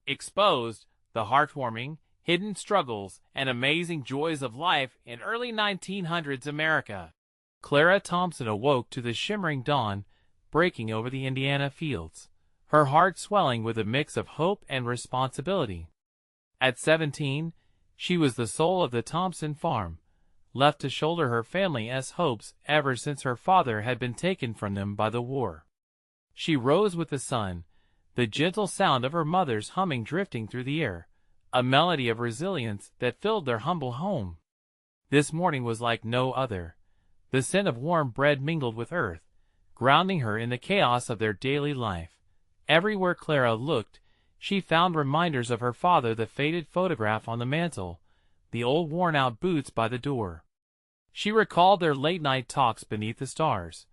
exposed the heartwarming, hidden struggles, and amazing joys of life in early 1900s America. Clara Thompson awoke to the shimmering dawn breaking over the Indiana fields, her heart swelling with a mix of hope and responsibility. At 17, she was the soul of the Thompson farm, left to shoulder her family's hopes ever since her father had been taken from them by the war. She rose with the sun, the gentle sound of her mother's humming drifting through the air, a melody of resilience that filled their humble home. This morning was like no other. The scent of warm bread mingled with earth, grounding her in the chaos of their daily life. Everywhere Clara looked, she found reminders of her father, the faded photograph on the mantel, the old worn-out boots by the door. She recalled their late-night talks beneath the stars,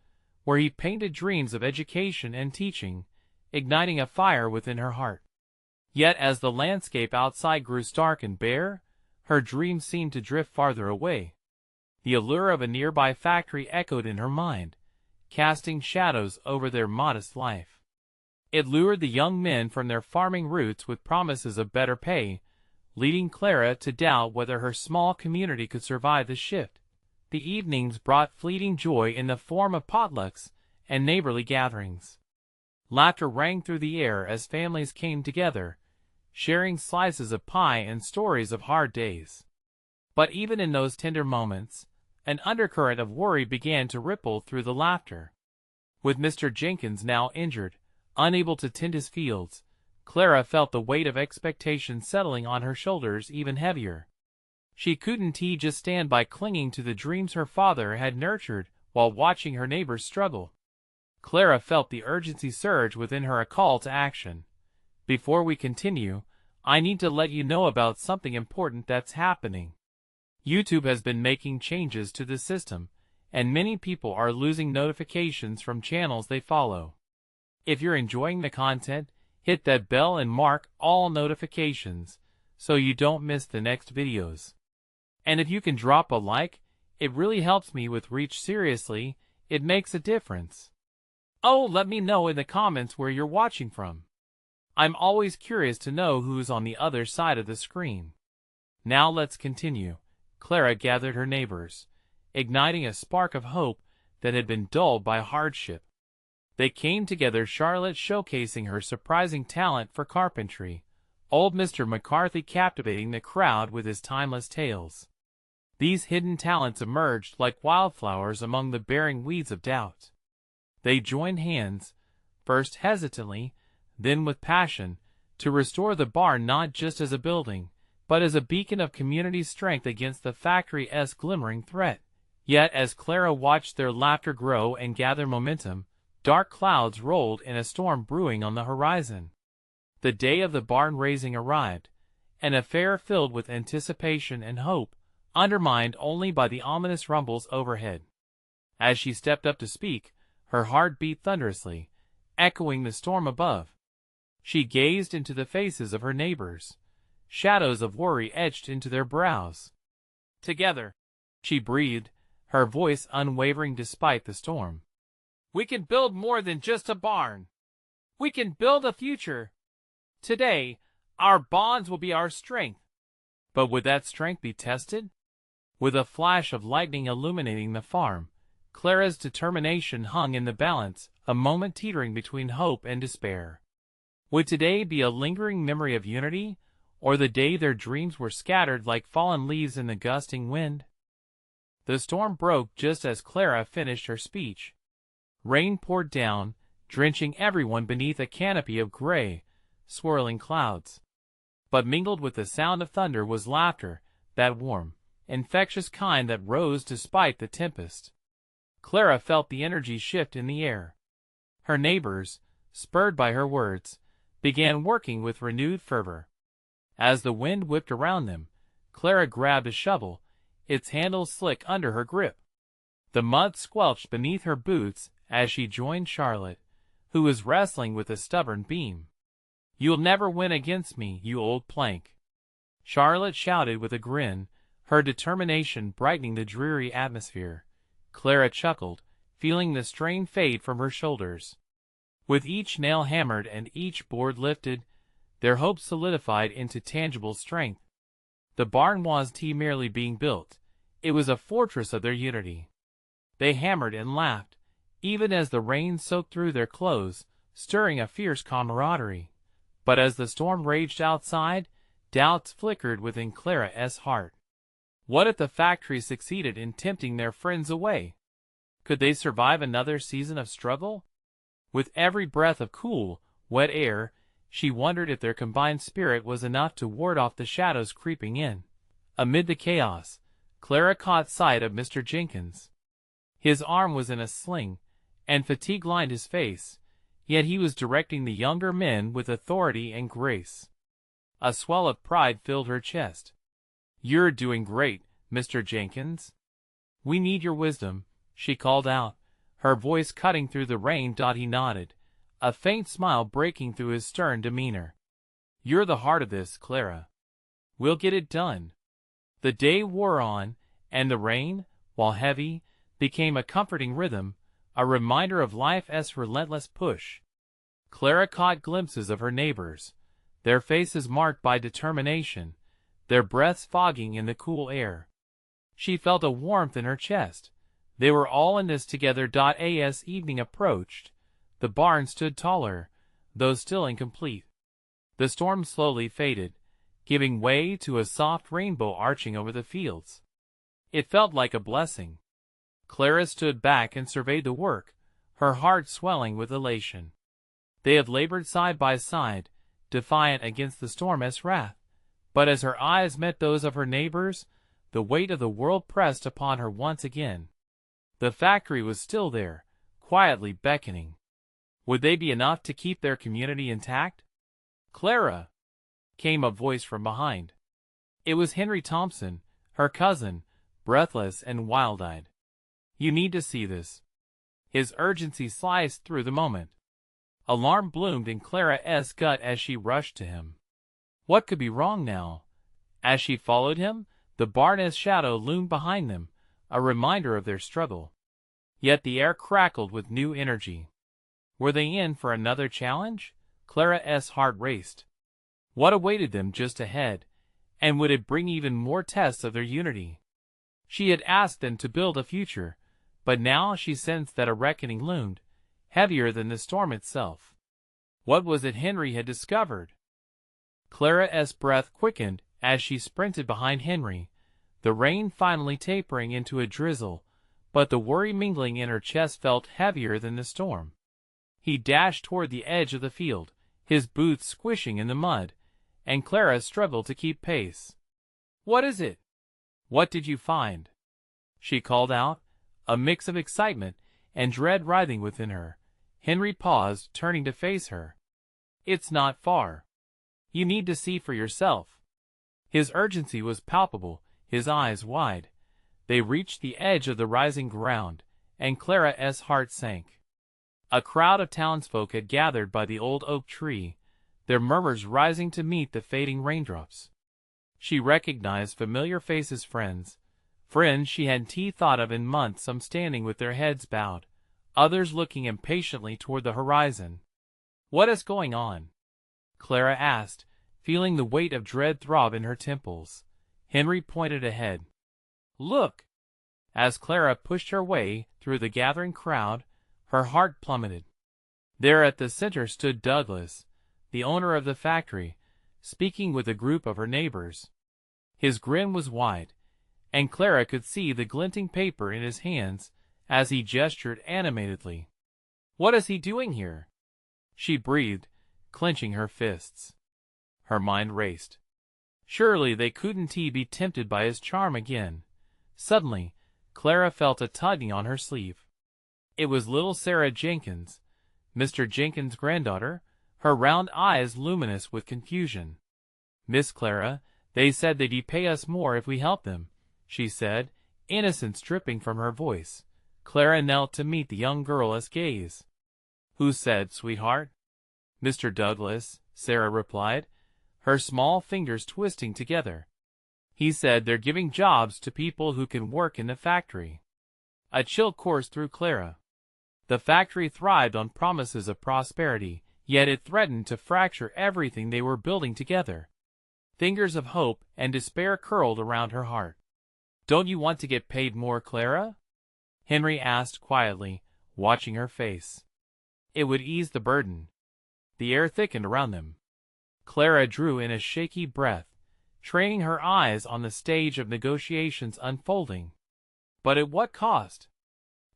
where he painted dreams of education and teaching, igniting a fire within her heart. Yet as the landscape outside grew stark and bare, her dreams seemed to drift farther away. The allure of a nearby factory echoed in her mind, casting shadows over their modest life. It lured the young men from their farming roots with promises of better pay, leading Clara to doubt whether her small community could survive the shift. The evenings brought fleeting joy in the form of potlucks and neighborly gatherings. Laughter rang through the air as families came together, sharing slices of pie and stories of hard days. But even in those tender moments, an undercurrent of worry began to ripple through the laughter. With Mr. Jenkins now injured, unable to tend his fields, Clara felt the weight of expectation settling on her shoulders even heavier. She couldn't just stand by clinging to the dreams her father had nurtured while watching her neighbors struggle. Clara felt the urgency surge within her, a call to action. Before we continue, I need to let you know about something important that's happening. YouTube has been making changes to the system, and many people are losing notifications from channels they follow. If you're enjoying the content, hit that bell and mark all notifications so you don't miss the next videos. And if you can drop a like, it really helps me with reach. Seriously, it makes a difference. Oh, let me know in the comments where you're watching from. I'm always curious to know who's on the other side of the screen. Now let's continue. Clara gathered her neighbors, igniting a spark of hope that had been dulled by hardship. They came together, Charlotte showcasing her surprising talent for carpentry, old Mr. McCarthy captivating the crowd with his timeless tales. These hidden talents emerged like wildflowers among the bearing weeds of doubt. They joined hands, first hesitantly, then with passion, to restore the barn not just as a building, but as a beacon of community strength against the factory's glimmering threat. Yet as Clara watched their laughter grow and gather momentum, dark clouds rolled in a storm brewing on the horizon. The day of the barn raising arrived, an affair filled with anticipation and hope, undermined only by the ominous rumbles overhead. As she stepped up to speak, her heart beat thunderously, echoing the storm above. She gazed into the faces of her neighbors, shadows of worry etched into their brows. Together, she breathed, her voice unwavering despite the storm. We can build more than just a barn. We can build a future. Today, our bonds will be our strength. But would that strength be tested? With a flash of lightning illuminating the farm, Clara's determination hung in the balance, a moment teetering between hope and despair. Would today be a lingering memory of unity, or the day their dreams were scattered like fallen leaves in the gusting wind? The storm broke just as Clara finished her speech. Rain poured down, drenching everyone beneath a canopy of gray, swirling clouds. But mingled with the sound of thunder was laughter, that warm, infectious kind that rose despite the tempest. Clara felt the energy shift in the air. Her neighbors, spurred by her words, began working with renewed fervor. As the wind whipped around them, Clara grabbed a shovel, its handle slick under her grip. The mud squelched beneath her boots as she joined Charlotte, who was wrestling with a stubborn beam. You'll never win against me, you old plank. Charlotte shouted with a grin, her determination brightening the dreary atmosphere. Clara chuckled, feeling the strain fade from her shoulders. With each nail hammered and each board lifted, their hopes solidified into tangible strength. The barn wasn't merely being built, it was a fortress of their unity. They hammered and laughed, even as the rain soaked through their clothes, stirring a fierce camaraderie. But as the storm raged outside, doubts flickered within Clara's heart. What if the factory succeeded in tempting their friends away? Could they survive another season of struggle? With every breath of cool, wet air, she wondered if their combined spirit was enough to ward off the shadows creeping in. Amid the chaos, Clara caught sight of Mr. Jenkins. His arm was in a sling, and fatigue lined his face, yet he was directing the younger men with authority and grace. A swell of pride filled her chest. "You're doing great, Mr. Jenkins. We need your wisdom," she called out, her voice cutting through the rain. He nodded, a faint smile breaking through his stern demeanor. "You're the heart of this, Clara. We'll get it done." The day wore on, and the rain, while heavy, became a comforting rhythm, a reminder of life's relentless push. Clara caught glimpses of her neighbors, their faces marked by determination, their breaths fogging in the cool air. She felt a warmth in her chest. They were all in this together. As evening approached, the barn stood taller, though still incomplete. The storm slowly faded, giving way to a soft rainbow arching over the fields. It felt like a blessing. Clara stood back and surveyed the work, her heart swelling with elation. They had labored side by side, defiant against the storm's wrath, but as her eyes met those of her neighbors, the weight of the world pressed upon her once again. The factory was still there, quietly beckoning. Would they be enough to keep their community intact? "Clara!" came a voice from behind. It was Henry Thompson, her cousin, breathless and wild-eyed. "You need to see this." His urgency sliced through the moment. Alarm bloomed in Clara's gut as she rushed to him. What could be wrong now? As she followed him, the barn's shadow loomed behind them, a reminder of their struggle. Yet the air crackled with new energy. Were they in for another challenge? Clara's heart raced. What awaited them just ahead, and would it bring even more tests of their unity? She had asked them to build a future, but now she sensed that a reckoning loomed, heavier than the storm itself. What was it Henry had discovered? Clara's breath quickened as she sprinted behind Henry, the rain finally tapering into a drizzle, but the worry mingling in her chest felt heavier than the storm. He dashed toward the edge of the field, his boots squishing in the mud, and Clara struggled to keep pace. "What is it? What did you find?" she called out, a mix of excitement and dread writhing within her. Henry paused, turning to face her. "It's not far. You need to see for yourself." His urgency was palpable, his eyes wide. They reached the edge of the rising ground, and Clara's heart sank. A crowd of townsfolk had gathered by the old oak tree, their murmurs rising to meet the fading raindrops. She recognized familiar faces, friends she hadn't thought of in months, some standing with their heads bowed, others looking impatiently toward the horizon. "What is going on?" Clara asked, feeling the weight of dread throb in her temples. Henry pointed ahead. "Look!" As Clara pushed her way through the gathering crowd, her heart plummeted. There at the center stood Douglas, the owner of the factory, speaking with a group of her neighbors. His grin was wide, and Clara could see the glinting paper in his hands as he gestured animatedly. "What is he doing here?" she breathed, clenching her fists. Her mind raced. Surely they couldn't be tempted by his charm again. Suddenly, Clara felt a tugging on her sleeve. It was little Sarah Jenkins, Mr. Jenkins' granddaughter, her round eyes luminous with confusion. "Miss Clara, they said they'd pay us more if we helped them," she said, innocence dripping from her voice. Clara knelt to meet the young girl's gaze. "Who said, sweetheart?" "Mr. Douglas," Sarah replied, her small fingers twisting together. "He said they're giving jobs to people who can work in the factory." A chill coursed through Clara. The factory thrived on promises of prosperity, yet it threatened to fracture everything they were building together. Fingers of hope and despair curled around her heart. "Don't you want to get paid more, Clara?" Henry asked quietly, watching her face. "It would ease the burden." The air thickened around them. Clara drew in a shaky breath, training her eyes on the stage of negotiations unfolding. But at what cost?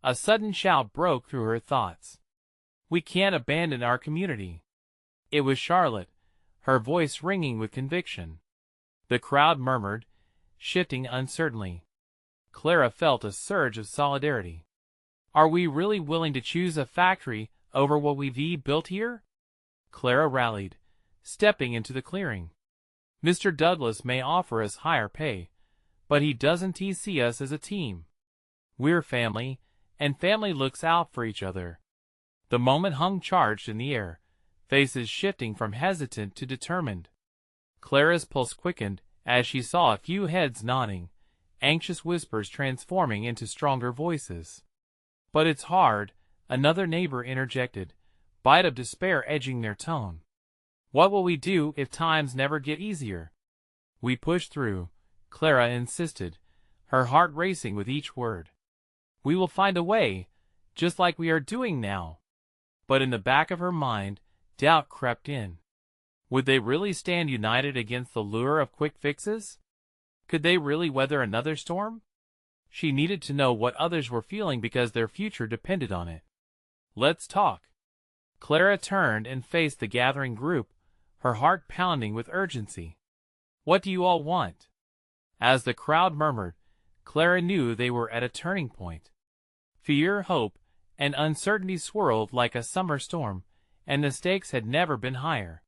A sudden shout broke through her thoughts. "We can't abandon our community." It was Charlotte, her voice ringing with conviction. The crowd murmured, shifting uncertainly. Clara felt a surge of solidarity. "Are we really willing to choose a factory over what we've built here?" Clara rallied, stepping into the clearing. "Mr. Douglas may offer us higher pay, but he doesn't see us as a team. We're family, and family looks out for each other." The moment hung charged in the air, faces shifting from hesitant to determined. Clara's pulse quickened as she saw a few heads nodding, anxious whispers transforming into stronger voices. "But it's hard," another neighbor interjected, bite of despair edging their tone. "What will we do if times never get easier?" "We push through," Clara insisted, her heart racing with each word. "We will find a way, just like we are doing now." But in the back of her mind, doubt crept in. Would they really stand united against the lure of quick fixes? Could they really weather another storm? She needed to know what others were feeling because their future depended on it. "Let's talk." Clara turned and faced the gathering group, her heart pounding with urgency. "What do you all want?" As the crowd murmured, Clara knew they were at a turning point. Fear, hope, and uncertainty swirled like a summer storm, and the stakes had never been higher.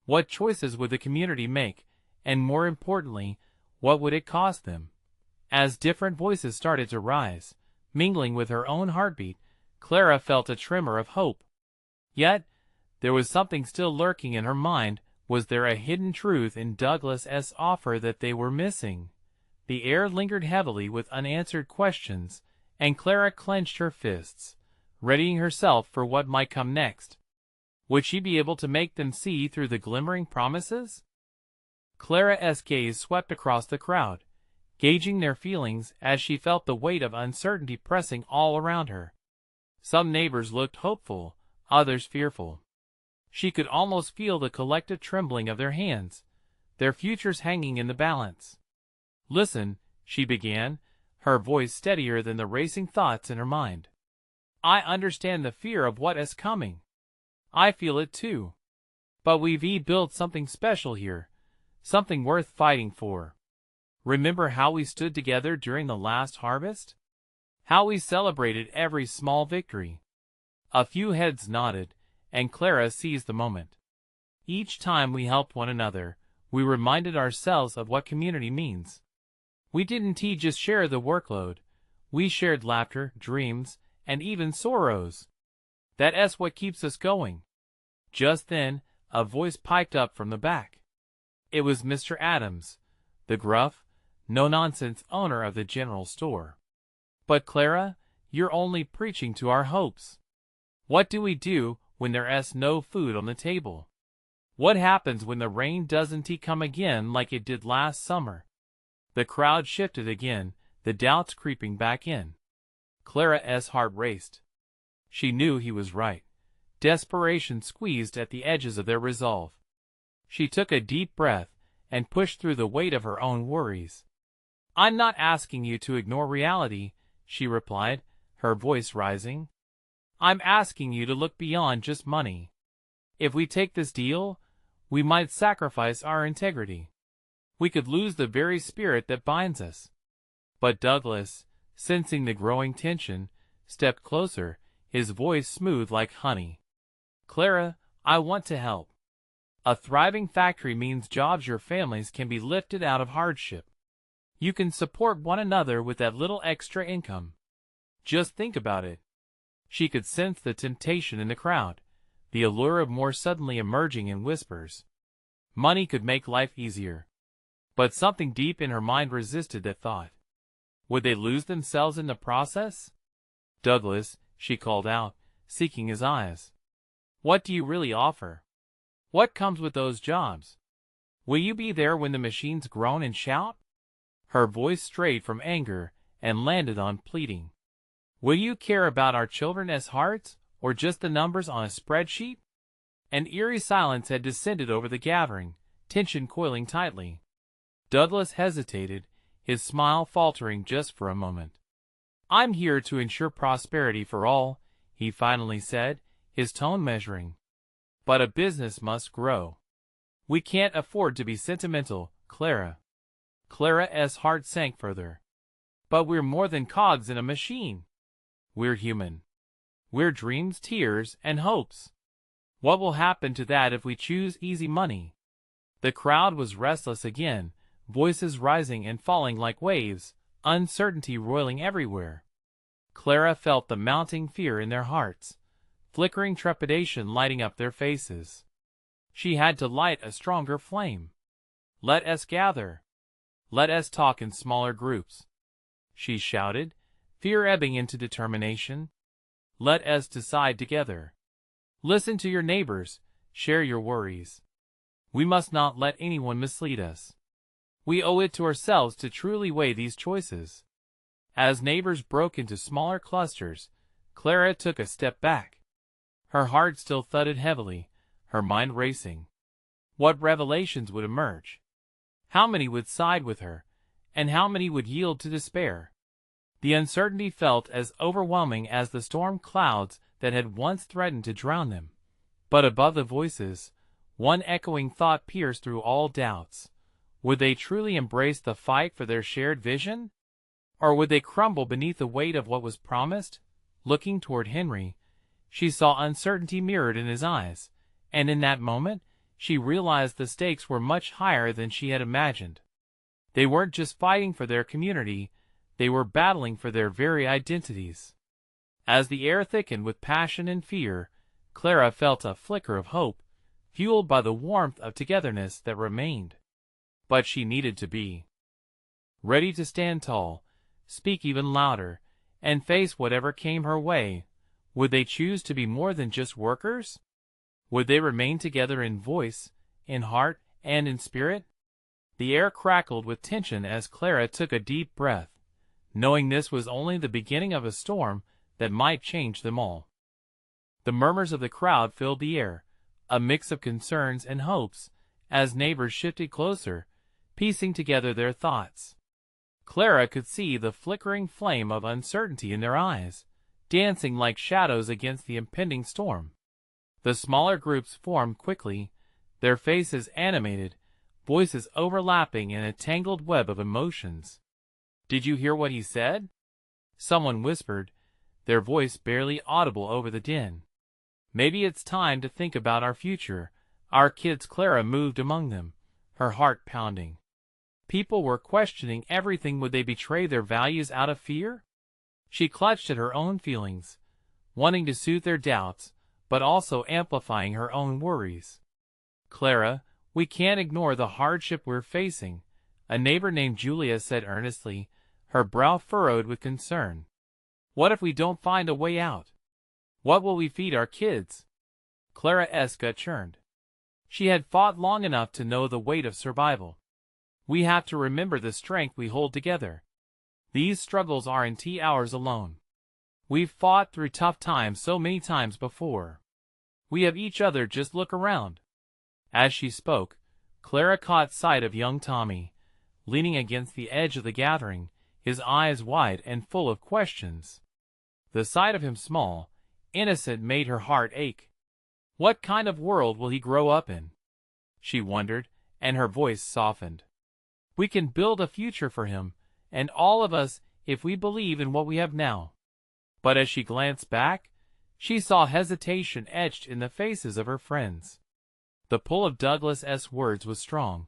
What choices would the community make, and more importantly, what would it cost them? As different voices started to rise, mingling with her own heartbeat, Clara felt a tremor of hope. Yet, there was something still lurking in her mind. Was there a hidden truth in Douglas's offer that they were missing? The air lingered heavily with unanswered questions, and Clara clenched her fists, readying herself for what might come next. Would she be able to make them see through the glimmering promises? Clara's gaze swept across the crowd, gauging their feelings as she felt the weight of uncertainty pressing all around her. Some neighbors looked hopeful, others fearful. She could almost feel the collective trembling of their hands, their futures hanging in the balance. "Listen," she began, her voice steadier than the racing thoughts in her mind. "I understand the fear of what is coming. I feel it too. But we've built something special here, something worth fighting for. Remember how we stood together during the last harvest? How we celebrated every small victory?" A few heads nodded, and Clara seized the moment. "Each time we helped one another, we reminded ourselves of what community means. We didn't just share the workload, we shared laughter, dreams, and even sorrows. That's what keeps us going." Just then, a voice piped up from the back. It was Mr. Adams, the gruff, no-nonsense owner of the general store. "But Clara, you're only preaching to our hopes. What do we do when there's no food on the table? What happens when the rain doesn't come again like it did last summer?" The crowd shifted again, the doubts creeping back in. Clara's heart raced. She knew he was right. Desperation squeezed at the edges of their resolve. She took a deep breath and pushed through the weight of her own worries. "I'm not asking you to ignore reality," she replied, her voice rising. "I'm asking you to look beyond just money. If we take this deal, we might sacrifice our integrity. We could lose the very spirit that binds us." But Douglas, sensing the growing tension, stepped closer, his voice smooth like honey. "Clara, I want to help. A thriving factory means jobs your families can be lifted out of hardship. You can support one another with that little extra income. Just think about it." She could sense the temptation in the crowd, the allure of more suddenly emerging in whispers. Money could make life easier. But something deep in her mind resisted that thought. Would they lose themselves in the process? "Douglas," she called out, seeking his eyes. What do you really offer? What comes with those jobs? Will you be there when the machines groan and shout? Her voice strayed from anger and landed on pleading. Will you care about our children as hearts, or just the numbers on a spreadsheet? An eerie silence had descended over the gathering, tension coiling tightly. Douglas hesitated, his smile faltering just for a moment. I'm here to ensure prosperity for all, he finally said, his tone measuring. But a business must grow. We can't afford to be sentimental, Clara. Clara's heart sank further. But we're more than cogs in a machine. We're human. We're dreams, tears, and hopes. What will happen to that if we choose easy money? The crowd was restless again, voices rising and falling like waves, uncertainty roiling everywhere. Clara felt the mounting fear in their hearts, flickering trepidation lighting up their faces. She had to light a stronger flame. Let us gather. Let us talk in smaller groups, she shouted, fear ebbing into determination. Let us decide together. Listen to your neighbors, share your worries. We must not let anyone mislead us. We owe it to ourselves to truly weigh these choices. As neighbors broke into smaller clusters, Clara took a step back. Her heart still thudded heavily, her mind racing. What revelations would emerge? How many would side with her, and how many would yield to despair? The uncertainty felt as overwhelming as the storm clouds that had once threatened to drown them. But above the voices, one echoing thought pierced through all doubts. Would they truly embrace the fight for their shared vision? Or would they crumble beneath the weight of what was promised? Looking toward Henry, she saw uncertainty mirrored in his eyes, and in that moment, she realized the stakes were much higher than she had imagined. They weren't just fighting for their community, they were battling for their very identities. As the air thickened with passion and fear, Clara felt a flicker of hope, fueled by the warmth of togetherness that remained. But she needed to be ready to stand tall, speak even louder, and face whatever came her way. Would they choose to be more than just workers? Would they remain together in voice, in heart, and in spirit? The air crackled with tension as Clara took a deep breath, knowing this was only the beginning of a storm that might change them all. The murmurs of the crowd filled the air, a mix of concerns and hopes, as neighbors shifted closer, piecing together their thoughts. Clara could see the flickering flame of uncertainty in their eyes, dancing like shadows against the impending storm. The smaller groups formed quickly, their faces animated, voices overlapping in a tangled web of emotions. "Did you hear what he said?" someone whispered, their voice barely audible over the din. "Maybe it's time to think about our future, our kids." Clara moved among them, her heart pounding. People were questioning everything. Would they betray their values out of fear? She clutched at her own feelings, wanting to soothe their doubts, but also amplifying her own worries. "Clara, we can't ignore the hardship we're facing," a neighbor named Julia said earnestly, her brow furrowed with concern. "What if we don't find a way out? What will we feed our kids?" Clara's gut churned. She had fought long enough to know the weight of survival. "We have to remember the strength we hold together. These struggles aren't ours alone. We've fought through tough times so many times before. We have each other. Just look around." As she spoke, Clara caught sight of young Tommy, leaning against the edge of the gathering, his eyes wide and full of questions. The sight of him small, innocent, made her heart ache. What kind of world will he grow up in? She wondered, and her voice softened. "We can build a future for him, and all of us, if we believe in what we have now." But as she glanced back, she saw hesitation etched in the faces of her friends. The pull of Douglas's words was strong,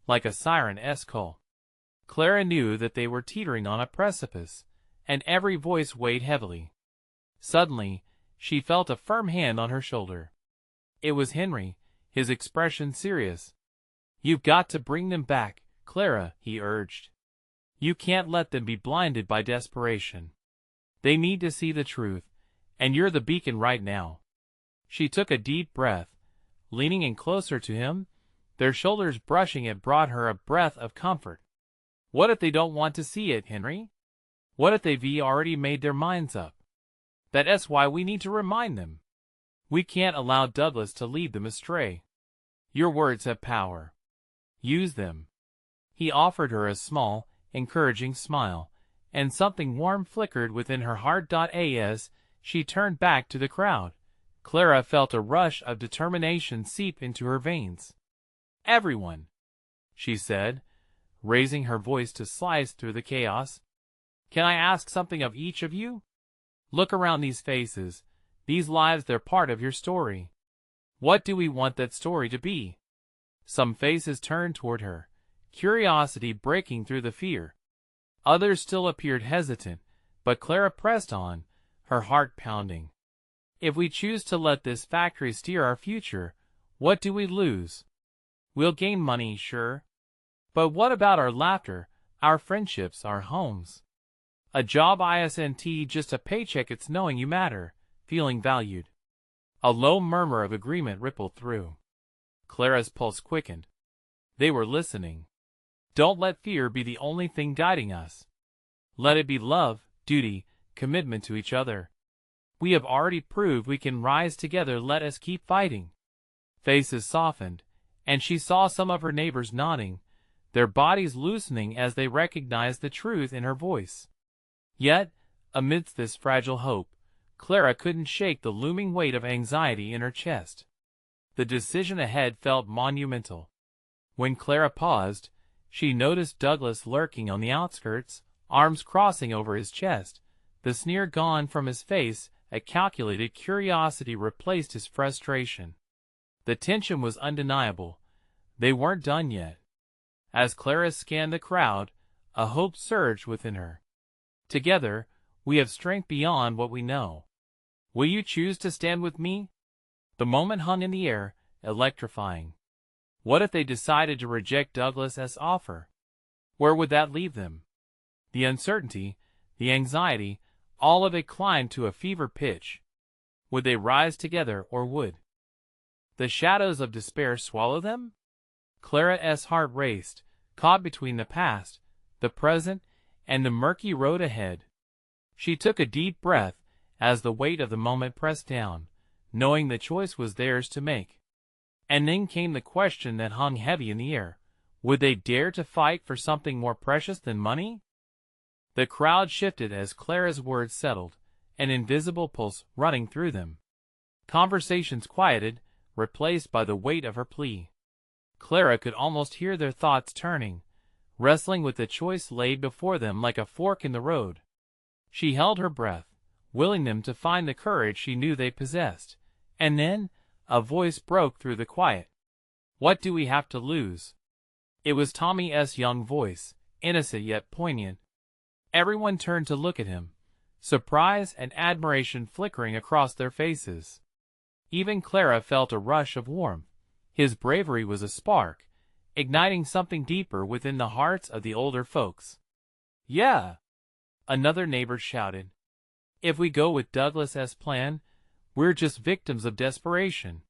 like a siren's call. Clara knew that they were teetering on a precipice, and every voice weighed heavily. Suddenly, she felt a firm hand on her shoulder. It was Henry, his expression serious. "You've got to bring them back, Clara," he urged. "You can't let them be blinded by desperation. They need to see the truth, and you're the beacon right now." She took a deep breath, leaning in closer to him. Their shoulders brushing it brought her a breath of comfort. What if they don't want to see it, Henry? What if they've already made their minds up? That's why we need to remind them. We can't allow Douglas to lead them astray. Your words have power. Use them. He offered her a small, encouraging smile, and something warm flickered within her heart. As she turned back to the crowd, Clara felt a rush of determination seep into her veins. Everyone, she said, raising her voice to slice through the chaos. Can I ask something of each of you? Look around these faces, these lives. They're part of your story. What do we want that story to be? Some faces turned toward her, curiosity breaking through the fear. Others still appeared hesitant, but Clara pressed on, her heart pounding. If we choose to let this factory steer our future, what do we lose? We'll gain money, sure. But what about our laughter, our friendships, our homes? A job isn't just a paycheck, it's knowing you matter, feeling valued. A low murmur of agreement rippled through. Clara's pulse quickened. They were listening. Don't let fear be the only thing guiding us. Let it be love, duty, commitment to each other. We have already proved we can rise together. Let us keep fighting. Faces softened, and she saw some of her neighbors nodding, their bodies loosening as they recognized the truth in her voice. Yet, amidst this fragile hope, Clara couldn't shake the looming weight of anxiety in her chest. The decision ahead felt monumental. When Clara paused, she noticed Douglas lurking on the outskirts, arms crossing over his chest, the sneer gone from his face. A calculated curiosity replaced his frustration. The tension was undeniable. They weren't done yet. As Clara scanned the crowd, a hope surged within her. Together, we have strength beyond what we know. Will you choose to stand with me? The moment hung in the air, electrifying. What if they decided to reject Douglas's offer? Where would that leave them? The uncertainty, the anxiety, all of it climbed to a fever pitch. Would they rise together, or would the shadows of despair swallow them? Clara's heart raced, caught between the past, the present, and the murky road ahead. She took a deep breath as the weight of the moment pressed down, knowing the choice was theirs to make. And then came the question that hung heavy in the air. Would they dare to fight for something more precious than money? The crowd shifted as Clara's words settled, an invisible pulse running through them. Conversations quieted, replaced by the weight of her plea. Clara could almost hear their thoughts turning, wrestling with the choice laid before them like a fork in the road. She held her breath, willing them to find the courage she knew they possessed. And then, a voice broke through the quiet. What do we have to lose? It was Tommy's young voice, innocent yet poignant. Everyone turned to look at him, surprise and admiration flickering across their faces. Even Clara felt a rush of warmth. His bravery was a spark, igniting something deeper within the hearts of the older folks. Yeah, another neighbor shouted. If we go with Douglas's plan, we're just victims of desperation.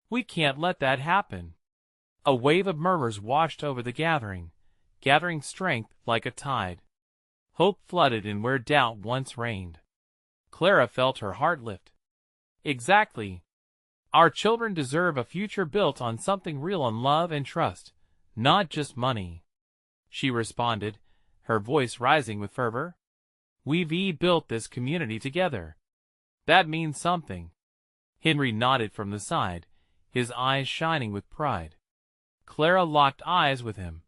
We can't let that happen. A wave of murmurs washed over the gathering strength like a tide. Hope flooded in where doubt once reigned. Clara felt her heart lift. Exactly. Our children deserve a future built on something real, on love and trust, not just money. She responded, her voice rising with fervor. We've built this community together. That means something. Henry nodded from the side, his eyes shining with pride. Clara locked eyes with him,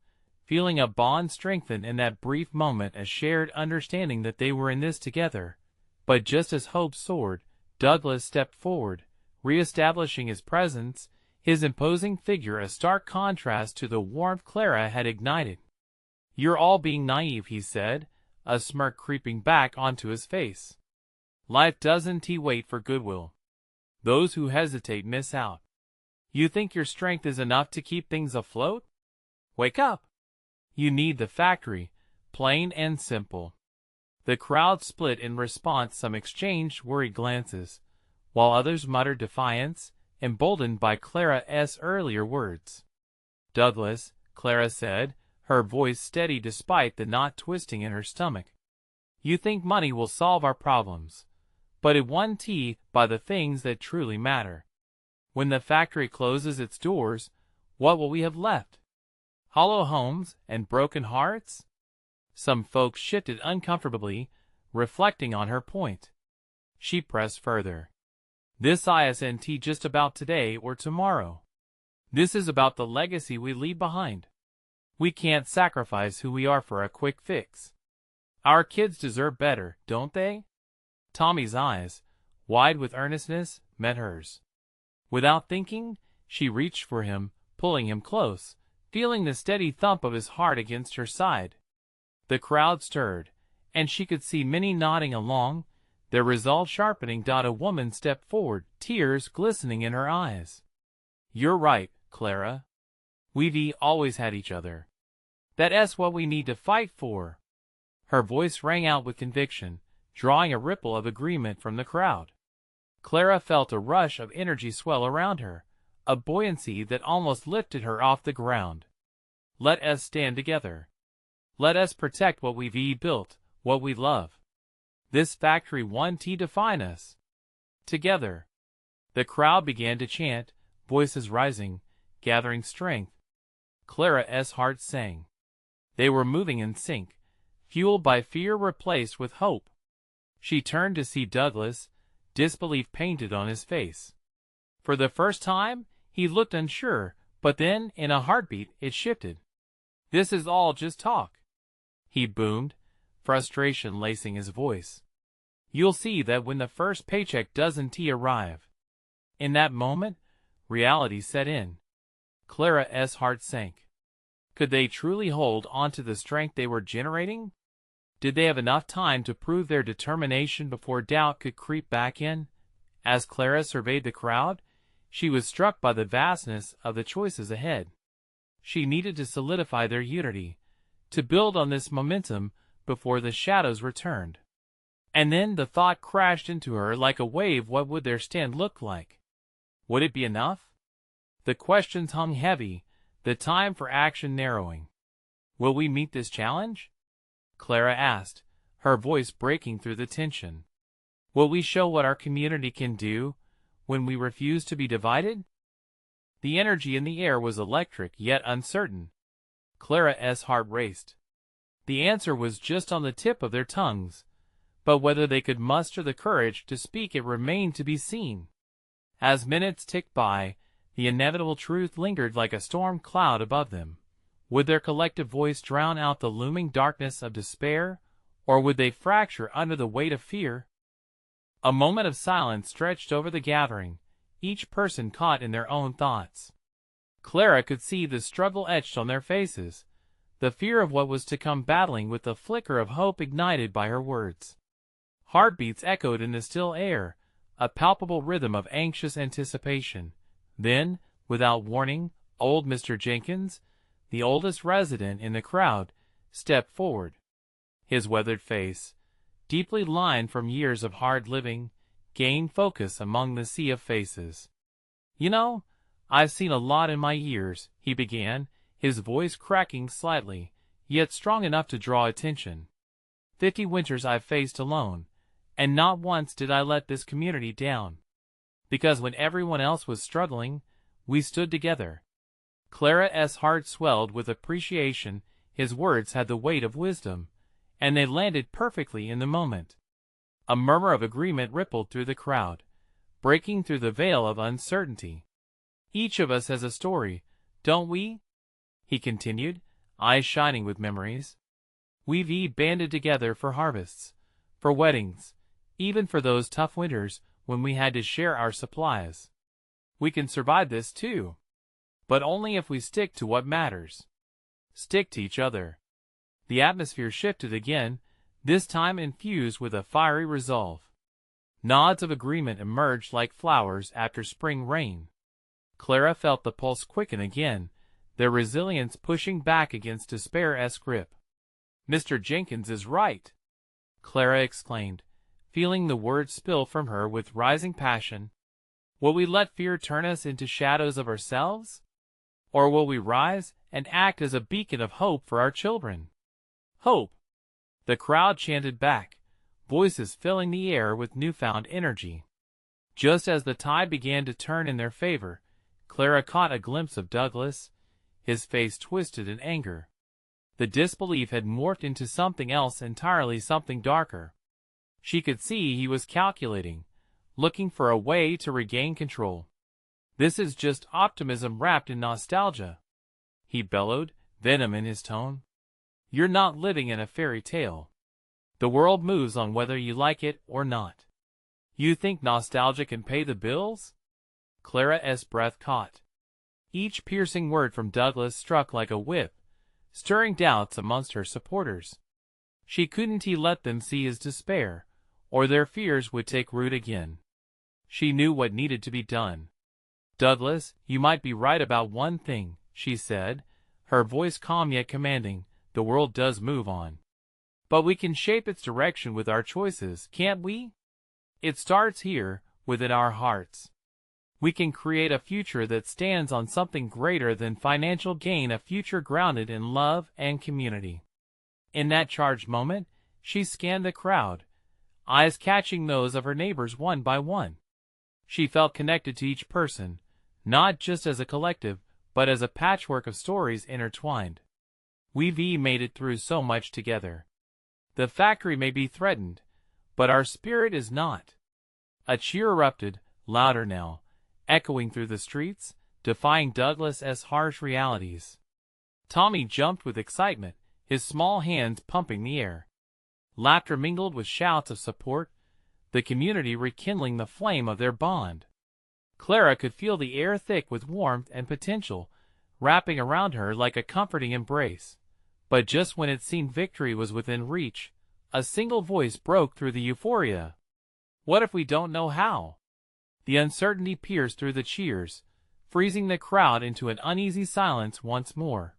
feeling a bond strengthen in that brief moment, a shared understanding that they were in this together. But just as hope soared, Douglas stepped forward, re-establishing his presence, his imposing figure a stark contrast to the warmth Clara had ignited. You're all being naive, he said, a smirk creeping back onto his face. Life doesn't wait for goodwill. Those who hesitate miss out. You think your strength is enough to keep things afloat? Wake up! You need the factory, plain and simple. The crowd split in response. Some exchanged worried glances, while others muttered defiance, emboldened by Clara's earlier words. "Douglas," Clara said, her voice steady despite the knot twisting in her stomach, "you think money will solve our problems, but it won't buy the things that truly matter. When the factory closes its doors, what will we have left? Hollow homes and broken hearts?" Some folks shifted uncomfortably, reflecting on her point. She pressed further. "This isn't just about today or tomorrow. This is about the legacy we leave behind. We can't sacrifice who we are for a quick fix. Our kids deserve better, don't they?" Tommy's eyes, wide with earnestness, met hers. Without thinking, she reached for him, pulling him close, feeling the steady thump of his heart against her side. The crowd stirred, and she could see many nodding along, their resolve sharpening. A woman stepped forward, tears glistening in her eyes. "You're right, Clara. We've always had each other. That's what we need to fight for." Her voice rang out with conviction, drawing a ripple of agreement from the crowd. Clara felt a rush of energy swell around her, a buoyancy that almost lifted her off the ground. "Let us stand together. Let us protect what we've built, what we love. This factory won't define us." Together. The crowd began to chant, voices rising, gathering strength. Clara's heart sang. They were moving in sync, fueled by fear replaced with hope. She turned to see Douglas, disbelief painted on his face. For the first time, he looked unsure, but then, in a heartbeat, it shifted. "This is all just talk," he boomed, frustration lacing his voice. "You'll see that when the first paycheck doesn't arrive." In that moment, reality set in. Clara's heart sank. Could they truly hold on to the strength they were generating? Did they have enough time to prove their determination before doubt could creep back in? As Clara surveyed the crowd, she was struck by the vastness of the choices ahead. She needed to solidify their unity, to build on this momentum before the shadows returned. And then the thought crashed into her like a wave: what would their stand look like? Would it be enough? The questions hung heavy, the time for action narrowing. "Will we meet this challenge?" Clara asked, her voice breaking through the tension. "Will we show what our community can do when we refuse to be divided?" The energy in the air was electric yet uncertain. Clara's heart raced. The answer was just on the tip of their tongues, but whether they could muster the courage to speak it remained to be seen. As minutes ticked by, the inevitable truth lingered like a storm cloud above them. Would their collective voice drown out the looming darkness of despair, or would they fracture under the weight of fear? A moment of silence stretched over the gathering, each person caught in their own thoughts. Clara could see the struggle etched on their faces, the fear of what was to come battling with the flicker of hope ignited by her words. Heartbeats echoed in the still air, a palpable rhythm of anxious anticipation. Then, without warning, old Mr. Jenkins, the oldest resident in the crowd, stepped forward. His weathered face, deeply lined from years of hard living, gained focus among the sea of faces. "You know, I've seen a lot in my years," he began, his voice cracking slightly, yet strong enough to draw attention. "50 winters I've faced alone, and not once did I let this community down. Because when everyone else was struggling, we stood together." Clara's heart swelled with appreciation. His words had the weight of wisdom, and they landed perfectly in the moment. A murmur of agreement rippled through the crowd, breaking through the veil of uncertainty. "Each of us has a story, don't we?" he continued, eyes shining with memories. "We've banded together for harvests, for weddings, even for those tough winters when we had to share our supplies. We can survive this too, but only if we stick to what matters. Stick to each other." The atmosphere shifted again, this time infused with a fiery resolve. Nods of agreement emerged like flowers after spring rain. Clara felt the pulse quicken again, their resilience pushing back against despair's grip. "Mr. Jenkins is right," Clara exclaimed, feeling the words spill from her with rising passion. Will we let fear turn us into shadows of ourselves? Or will we rise and act as a beacon of hope for our children? Hope! The crowd chanted back, voices filling the air with newfound energy. Just as the tide began to turn in their favor, Clara caught a glimpse of Douglas, his face twisted in anger. The disbelief had morphed into something else entirely, something darker. She could see he was calculating, looking for a way to regain control. This is just optimism wrapped in nostalgia, he bellowed, venom in his tone. You're not living in a fairy tale. The world moves on whether you like it or not. You think nostalgia can pay the bills? Clara's breath caught. Each piercing word from Douglas struck like a whip, stirring doubts amongst her supporters. She couldn't let them see his despair, or their fears would take root again. She knew what needed to be done. Douglas, you might be right about one thing, she said, her voice calm yet commanding. The world does move on. But we can shape its direction with our choices, can't we? It starts here, within our hearts. We can create a future that stands on something greater than financial gain, a future grounded in love and community. In that charged moment, she scanned the crowd, eyes catching those of her neighbors one by one. She felt connected to each person, not just as a collective, but as a patchwork of stories intertwined. We've made it through so much together. The factory may be threatened, but our spirit is not. A cheer erupted, louder now, echoing through the streets, defying Douglas's harsh realities. Tommy jumped with excitement, his small hands pumping the air. Laughter mingled with shouts of support, the community rekindling the flame of their bond. Clara could feel the air thick with warmth and potential, wrapping around her like a comforting embrace. But just when it seemed victory was within reach, a single voice broke through the euphoria. What if we don't know how? The uncertainty pierced through the cheers, freezing the crowd into an uneasy silence once more.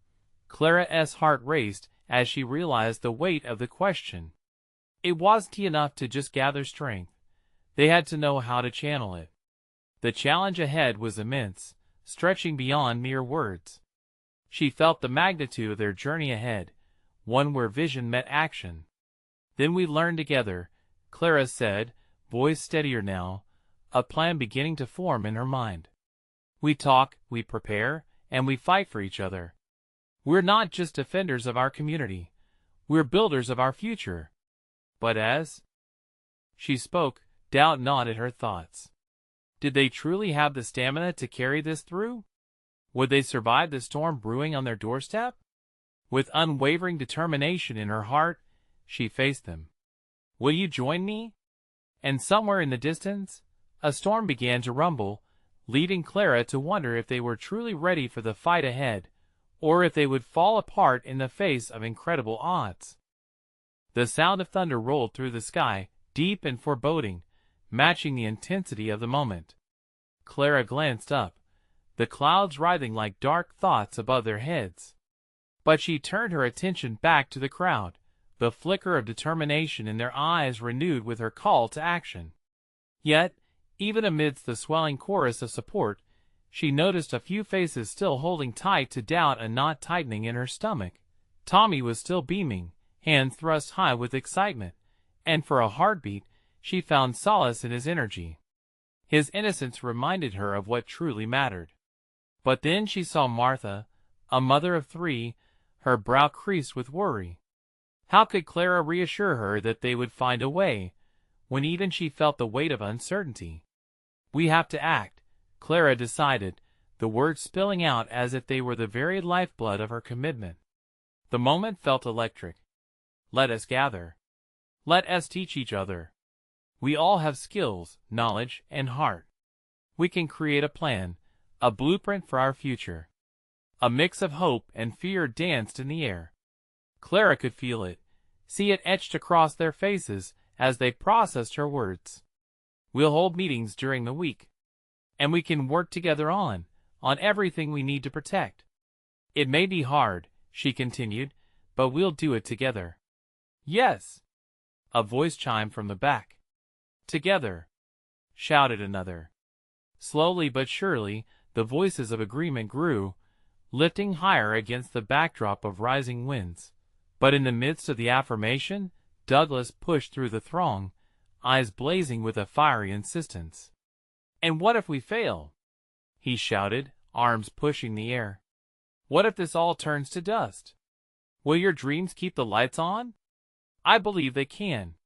Clara's heart raced as she realized the weight of the question. It wasn't enough to just gather strength. They had to know how to channel it. The challenge ahead was immense, stretching beyond mere words. She felt the magnitude of their journey ahead, one where vision met action. Then we learn together, Clara said, voice steadier now, a plan beginning to form in her mind. We talk, we prepare, and we fight for each other. We're not just defenders of our community. We're builders of our future. But as she spoke, doubt gnawed at her thoughts. Did they truly have the stamina to carry this through? Would they survive the storm brewing on their doorstep? With unwavering determination in her heart, she faced them. Will you join me? And somewhere in the distance, a storm began to rumble, leading Clara to wonder if they were truly ready for the fight ahead, or if they would fall apart in the face of incredible odds. The sound of thunder rolled through the sky, deep and foreboding, matching the intensity of the moment. Clara glanced up, the clouds writhing like dark thoughts above their heads. But she turned her attention back to the crowd, the flicker of determination in their eyes renewed with her call to action. Yet, even amidst the swelling chorus of support, she noticed a few faces still holding tight to doubt, a knot tightening in her stomach. Tommy was still beaming, hands thrust high with excitement, and for a heartbeat, she found solace in his energy. His innocence reminded her of what truly mattered. But then she saw Martha, a mother of 3, her brow creased with worry. How could Clara reassure her that they would find a way, when even she felt the weight of uncertainty? We have to act, Clara decided, the words spilling out as if they were the very lifeblood of her commitment. The moment felt electric. Let us gather. Let us teach each other. We all have skills, knowledge, and heart. We can create a plan, a blueprint for our future. A mix of hope and fear danced in the air. Clara could feel it, see it etched across their faces as they processed her words. We'll hold meetings during the week. And we can work together on everything we need to protect. It may be hard, she continued, but we'll do it together. Yes. A voice chimed from the back. Together, shouted another. Slowly but surely, the voices of agreement grew, lifting higher against the backdrop of rising winds. But in the midst of the affirmation, Douglas pushed through the throng, eyes blazing with a fiery insistence. "And what if we fail?" he shouted, arms pushing the air. "What if this all turns to dust? Will your dreams keep the lights on?" "I believe they can,"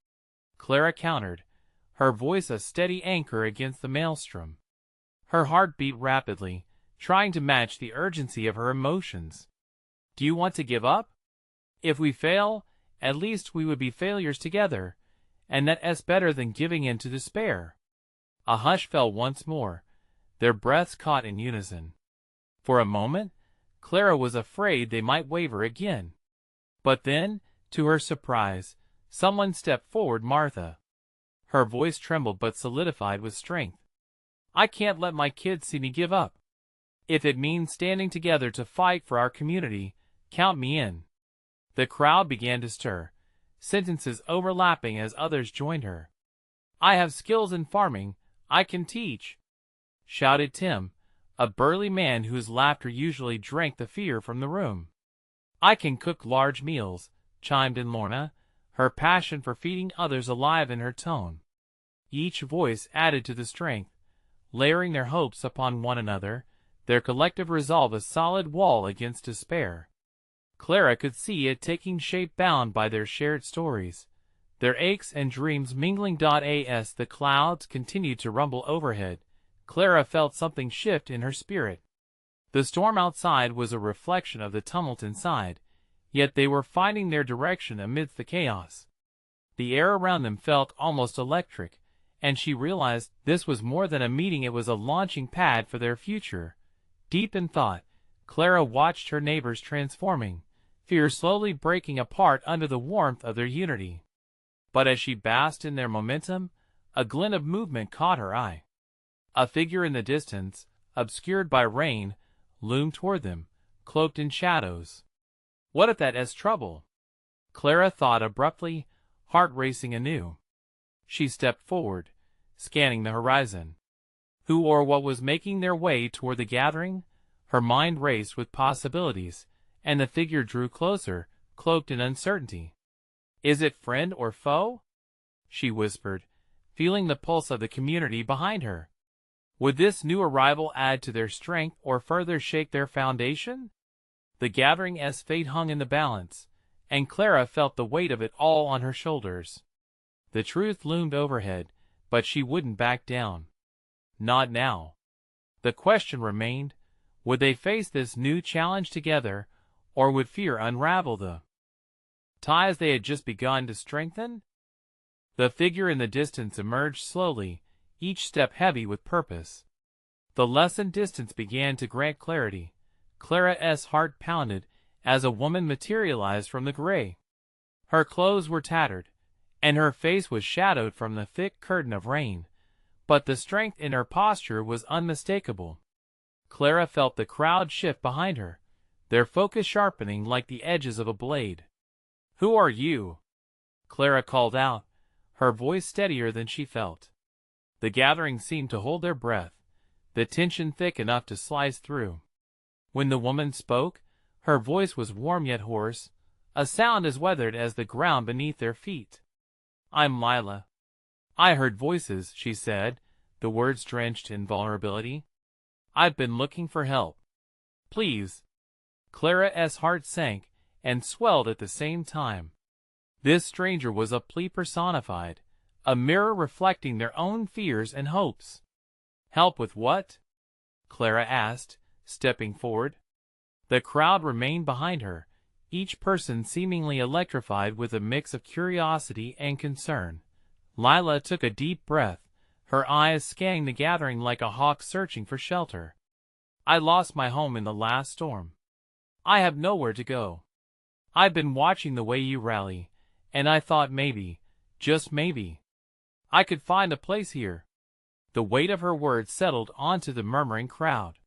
Clara countered, her voice a steady anchor against the maelstrom. Her heart beat rapidly, trying to match the urgency of her emotions. "Do you want to give up? If we fail, at least we would be failures together, and that is better than giving in to despair." A hush fell once more, their breaths caught in unison. For a moment, Clara was afraid they might waver again. But then, to her surprise, someone stepped forward. Martha. Her voice trembled but solidified with strength. "I can't let my kids see me give up. If it means standing together to fight for our community, count me in." The crowd began to stir, sentences overlapping as others joined her. "I have skills in farming, I can teach," shouted Tim, a burly man whose laughter usually drank the fear from the room. "I can cook large meals," chimed in Lorna, her passion for feeding others alive in her tone. Each voice added to the strength, layering their hopes upon one another, their collective resolve a solid wall against despair. Clara could see it taking shape, bound by their shared stories, their aches and dreams mingling. As the clouds continued to rumble overhead, Clara felt something shift in her spirit. The storm outside was a reflection of the tumult inside, yet they were finding their direction amidst the chaos. The air around them felt almost electric, and she realized this was more than a meeting, it was a launching pad for their future. Deep in thought, Clara watched her neighbors transforming, fear slowly breaking apart under the warmth of their unity. But as she basked in their momentum, a glint of movement caught her eye. A figure in the distance, obscured by rain, loomed toward them, cloaked in shadows. What if that is trouble? Clara thought abruptly, heart racing anew. She stepped forward, scanning the horizon. Who or what was making their way toward the gathering? Her mind raced with possibilities, and the figure drew closer, cloaked in uncertainty. "Is it friend or foe?" she whispered, feeling the pulse of the community behind her. Would this new arrival add to their strength or further shake their foundation? The gathering's fate hung in the balance, and Clara felt the weight of it all on her shoulders. The truth loomed overhead, but she wouldn't back down. Not now. The question remained, would they face this new challenge together, or would fear unravel the ties they had just begun to strengthen? The figure in the distance emerged slowly, each step heavy with purpose. The lessened distance began to grant clarity. Clara's heart pounded as a woman materialized from the gray. Her clothes were tattered, and her face was shadowed from the thick curtain of rain, but the strength in her posture was unmistakable. Clara felt the crowd shift behind her, their focus sharpening like the edges of a blade. "Who are you?" Clara called out, her voice steadier than she felt. The gathering seemed to hold their breath, the tension thick enough to slice through. When the woman spoke, her voice was warm yet hoarse, a sound as weathered as the ground beneath their feet. "I'm Lila." "I heard voices," she said, the words drenched in vulnerability. "I've been looking for help. Please." Clara's heart sank and swelled at the same time. This stranger was a plea personified, a mirror reflecting their own fears and hopes. "Help with what?" Clara asked, stepping forward. The crowd remained behind her, each person seemingly electrified with a mix of curiosity and concern. Lila took a deep breath, her eyes scanning the gathering like a hawk searching for shelter. "I lost my home in the last storm. I have nowhere to go. I've been watching the way you rally, and I thought maybe, just maybe, I could find a place here." The weight of her words settled onto the murmuring crowd.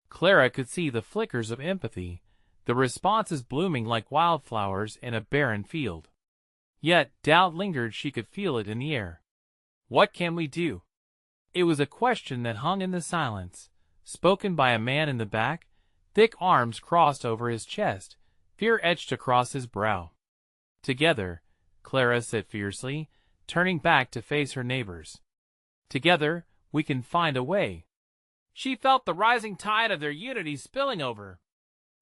Clara could see the flickers of empathy, the responses blooming like wildflowers in a barren field. Yet doubt lingered, she could feel it in the air. What can we do? It was a question that hung in the silence, spoken by a man in the back, thick arms crossed over his chest, fear etched across his brow. Together, Clara said fiercely, turning back to face her neighbors. Together, we can find a way. She felt the rising tide of their unity spilling over.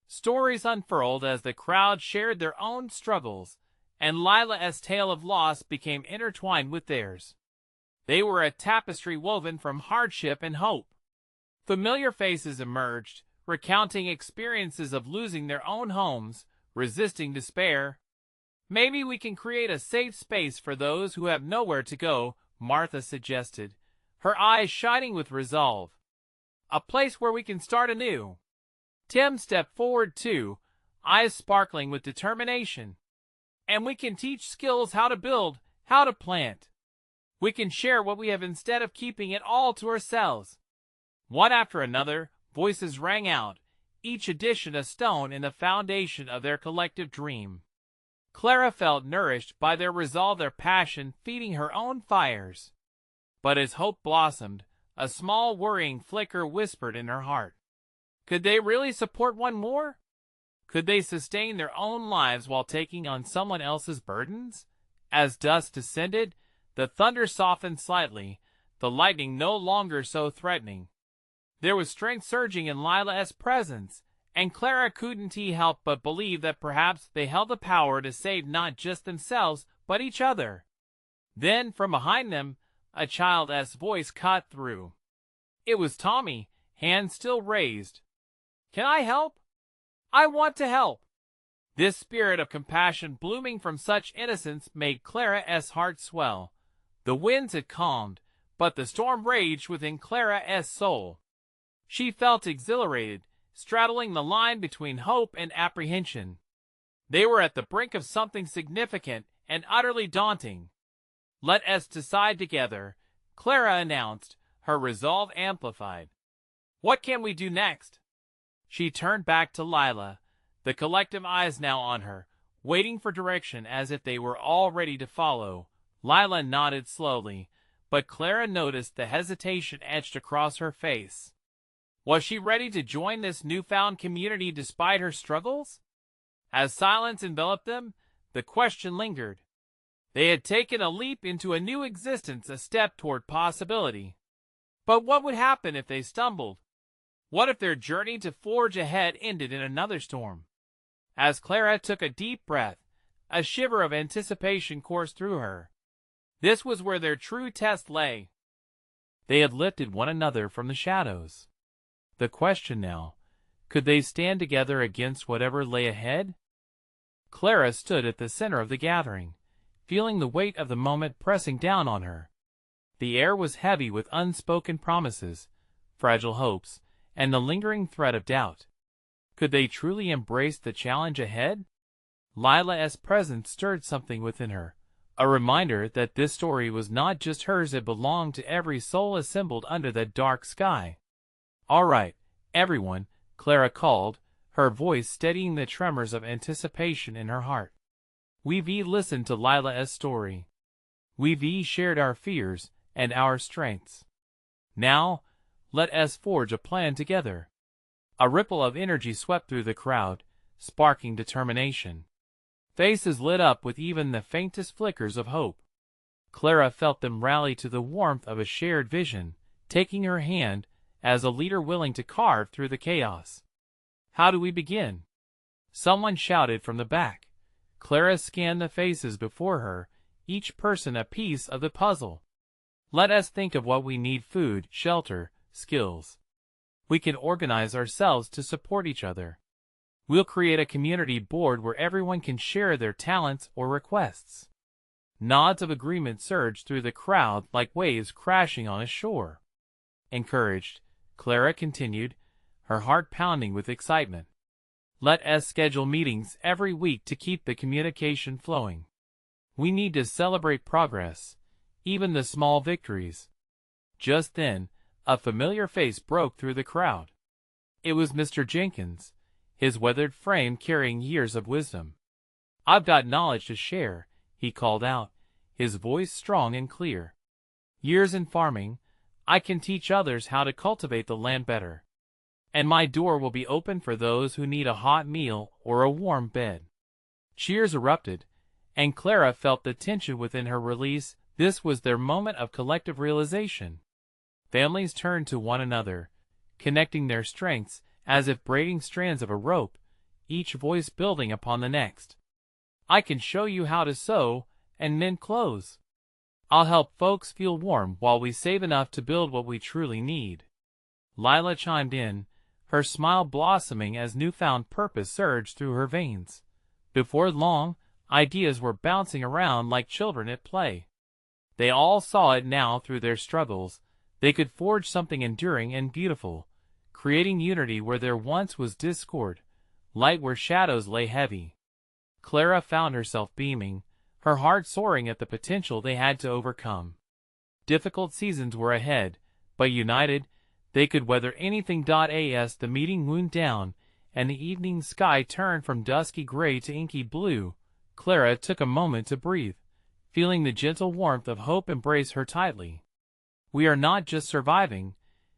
Stories unfurled as the crowd shared their own struggles, and Lila's tale of loss became intertwined with theirs. They were a tapestry woven from hardship and hope. Familiar faces emerged, recounting experiences of losing their own homes, resisting despair. Maybe we can create a safe space for those who have nowhere to go, Martha suggested, her eyes shining with resolve. A place where we can start anew. Tim stepped forward too, eyes sparkling with determination. And we can teach skills how to build, how to plant. We can share what we have instead of keeping it all to ourselves. One after another, voices rang out, each addition a stone in the foundation of their collective dream. Clara felt nourished by their resolve, their passion feeding her own fires. But as hope blossomed, a small worrying flicker whispered in her heart. Could they really support one more? Could they sustain their own lives while taking on someone else's burdens? As dusk descended, the thunder softened slightly, the lightning no longer so threatening. There was strength surging in Lila's presence, and Clara couldn't help but believe that perhaps they held the power to save not just themselves, but each other. Then, from behind them, a child's voice cut through. It was Tommy, hands still raised. "Can I help? I want to help." This spirit of compassion blooming from such innocence made Clara's heart swell. The winds had calmed, but the storm raged within Clara's soul. She felt exhilarated, straddling the line between hope and apprehension. They were at the brink of something significant and utterly daunting. "Let us decide together," Clara announced, her resolve amplified. "What can we do next?" She turned back to Lila, the collective eyes now on her, waiting for direction as if they were all ready to follow. Lila nodded slowly, but Clara noticed the hesitation etched across her face. Was she ready to join this newfound community despite her struggles? As silence enveloped them, the question lingered. They had taken a leap into a new existence, a step toward possibility. But what would happen if they stumbled? What if their journey to forge ahead ended in another storm? As Clara took a deep breath, a shiver of anticipation coursed through her. This was where their true test lay. They had lifted one another from the shadows. The question now, could they stand together against whatever lay ahead? Clara stood at the center of the gathering, feeling the weight of the moment pressing down on her. The air was heavy with unspoken promises, fragile hopes, and the lingering threat of doubt. Could they truly embrace the challenge ahead? Lila's presence stirred something within her, a reminder that this story was not just hers, it belonged to every soul assembled under that dark sky. "All right, everyone," Clara called, her voice steadying the tremors of anticipation in her heart. We've listened to Lila's story. We've shared our fears and our strengths. Now, let us forge a plan together. A ripple of energy swept through the crowd, sparking determination. Faces lit up with even the faintest flickers of hope. Clara felt them rally to the warmth of a shared vision, taking her hand as a leader willing to carve through the chaos. "How do we begin?" Someone shouted from the back. Clara scanned the faces before her, each person a piece of the puzzle. "Let us think of what we need: food, shelter, skills. We can organize ourselves to support each other. We'll create a community board where everyone can share their talents or requests." Nods of agreement surged through the crowd like waves crashing on a shore. Encouraged, Clara continued, her heart pounding with excitement. "Let us schedule meetings every week to keep the communication flowing. We need to celebrate progress, even the small victories." Just then, a familiar face broke through the crowd. It was Mr. Jenkins, his weathered frame carrying years of wisdom. "I've got knowledge to share," he called out, his voice strong and clear. years in farming, I can teach others how to cultivate the land better. And my door will be open for those who need a hot meal or a warm bed." Cheers erupted, and Clara felt the tension within her release. This was their moment of collective realization. Families turned to one another, connecting their strengths as if braiding strands of a rope, each voice building upon the next. "I can show you how to sew and mend clothes. I'll help folks feel warm while we save enough to build what we truly need." Lila chimed in, her smile blossoming as newfound purpose surged through her veins. Before long, ideas were bouncing around like children at play. They all saw it now through their struggles. They could forge something enduring and beautiful, creating unity where there once was discord, light where shadows lay heavy. Clara found herself beaming, her heart soaring at the potential they had to overcome. Difficult seasons were ahead, but united, they could weather anything. As the meeting wound down, and the evening sky turned from dusky gray to inky blue, Clara took a moment to breathe, feeling the gentle warmth of hope embrace her tightly. "We are not just surviving,"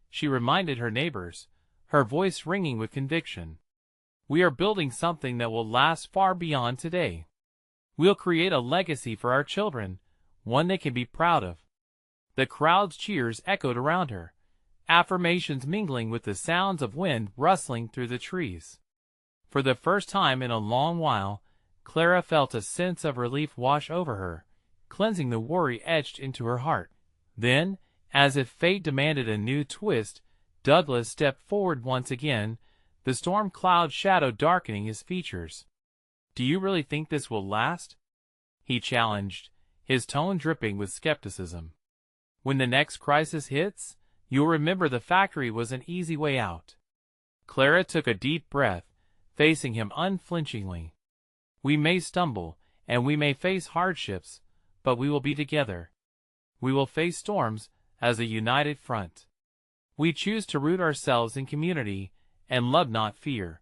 she reminded her neighbors, her voice ringing with conviction. "We are building something that will last far beyond today. We'll create a legacy for our children, one they can be proud of." The crowd's cheers echoed around her, affirmations mingling with the sounds of wind rustling through the trees. For the first time in a long while, Clara felt a sense of relief wash over her, cleansing the worry etched into her heart. Then, as if fate demanded a new twist, Douglas stepped forward once again, the storm cloud shadow darkening his features. "Do you really think this will last?" he challenged, his tone dripping with skepticism. "When the next crisis hits, you'll remember the factory was an easy way out." Clara took a deep breath, facing him unflinchingly. "We may stumble, and we may face hardships, but we will be together. We will face storms as a united front. We choose to root ourselves in community and love, not fear."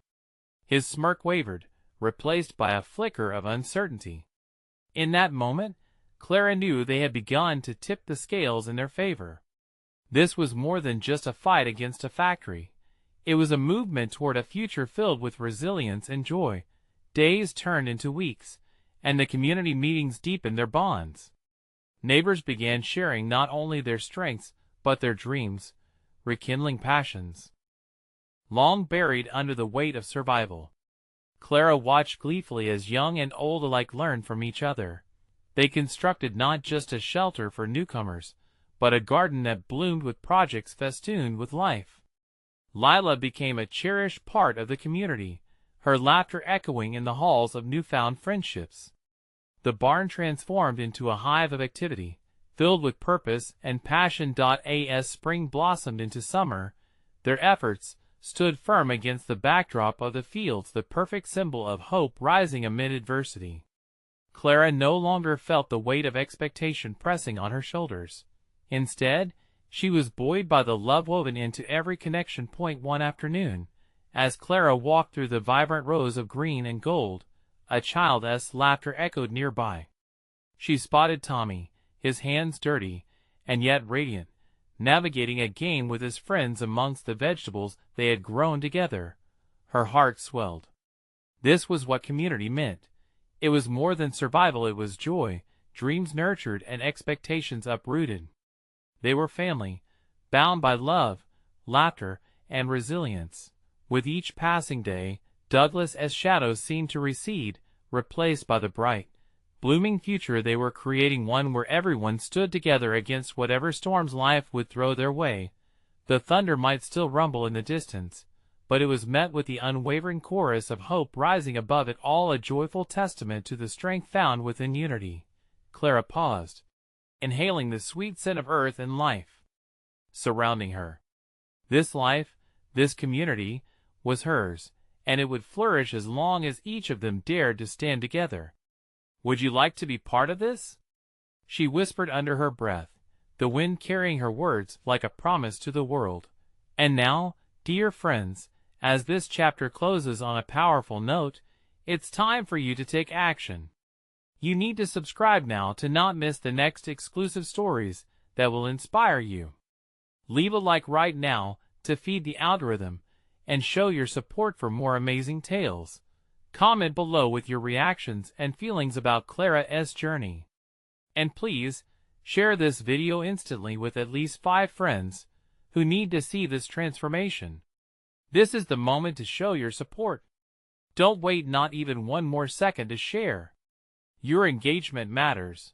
His smirk wavered, replaced by a flicker of uncertainty. In that moment, Clara knew they had begun to tip the scales in their favor. This was more than just a fight against a factory. It was a movement toward a future filled with resilience and joy. Days turned into weeks, and the community meetings deepened their bonds. Neighbors began sharing not only their strengths, but their dreams, rekindling passions long buried under the weight of survival. Clara watched gleefully as young and old alike learned from each other. They constructed not just a shelter for newcomers, but a garden that bloomed with projects festooned with life. Lila became a cherished part of the community, her laughter echoing in the halls of newfound friendships. The barn transformed into a hive of activity, filled with purpose and passion. As spring blossomed into summer, their efforts stood firm against the backdrop of the fields, the perfect symbol of hope rising amid adversity. Clara no longer felt the weight of expectation pressing on her shoulders. Instead, she was buoyed by the love woven into every connection point. One afternoon, as Clara walked through the vibrant rows of green and gold, a child's laughter echoed nearby. She spotted Tommy, his hands dirty and yet radiant, navigating a game with his friends amongst the vegetables they had grown together. Her heart swelled. This was what community meant. It was more than survival, it was joy, dreams nurtured and expectations uprooted. They were family, bound by love, laughter, and resilience. With each passing day, Douglas's shadows seemed to recede, replaced by the bright, blooming future they were creating, one where everyone stood together against whatever storms life would throw their way. The thunder might still rumble in the distance, but it was met with the unwavering chorus of hope rising above it all, a joyful testament to the strength found within unity. Clara paused, inhaling the sweet scent of earth and life surrounding her. This life, this community, was hers, and it would flourish as long as each of them dared to stand together. "Would you like to be part of this?" she whispered under her breath, the wind carrying her words like a promise to the world. And now, dear friends, as this chapter closes on a powerful note, it's time for you to take action. You need to subscribe now to not miss the next exclusive stories that will inspire you. Leave a like right now to feed the algorithm and show your support for more amazing tales. Comment below with your reactions and feelings about Clara's journey. And please, share this video instantly with at least 5 friends who need to see this transformation. This is the moment to show your support. Don't wait not even one more second to share. Your engagement matters.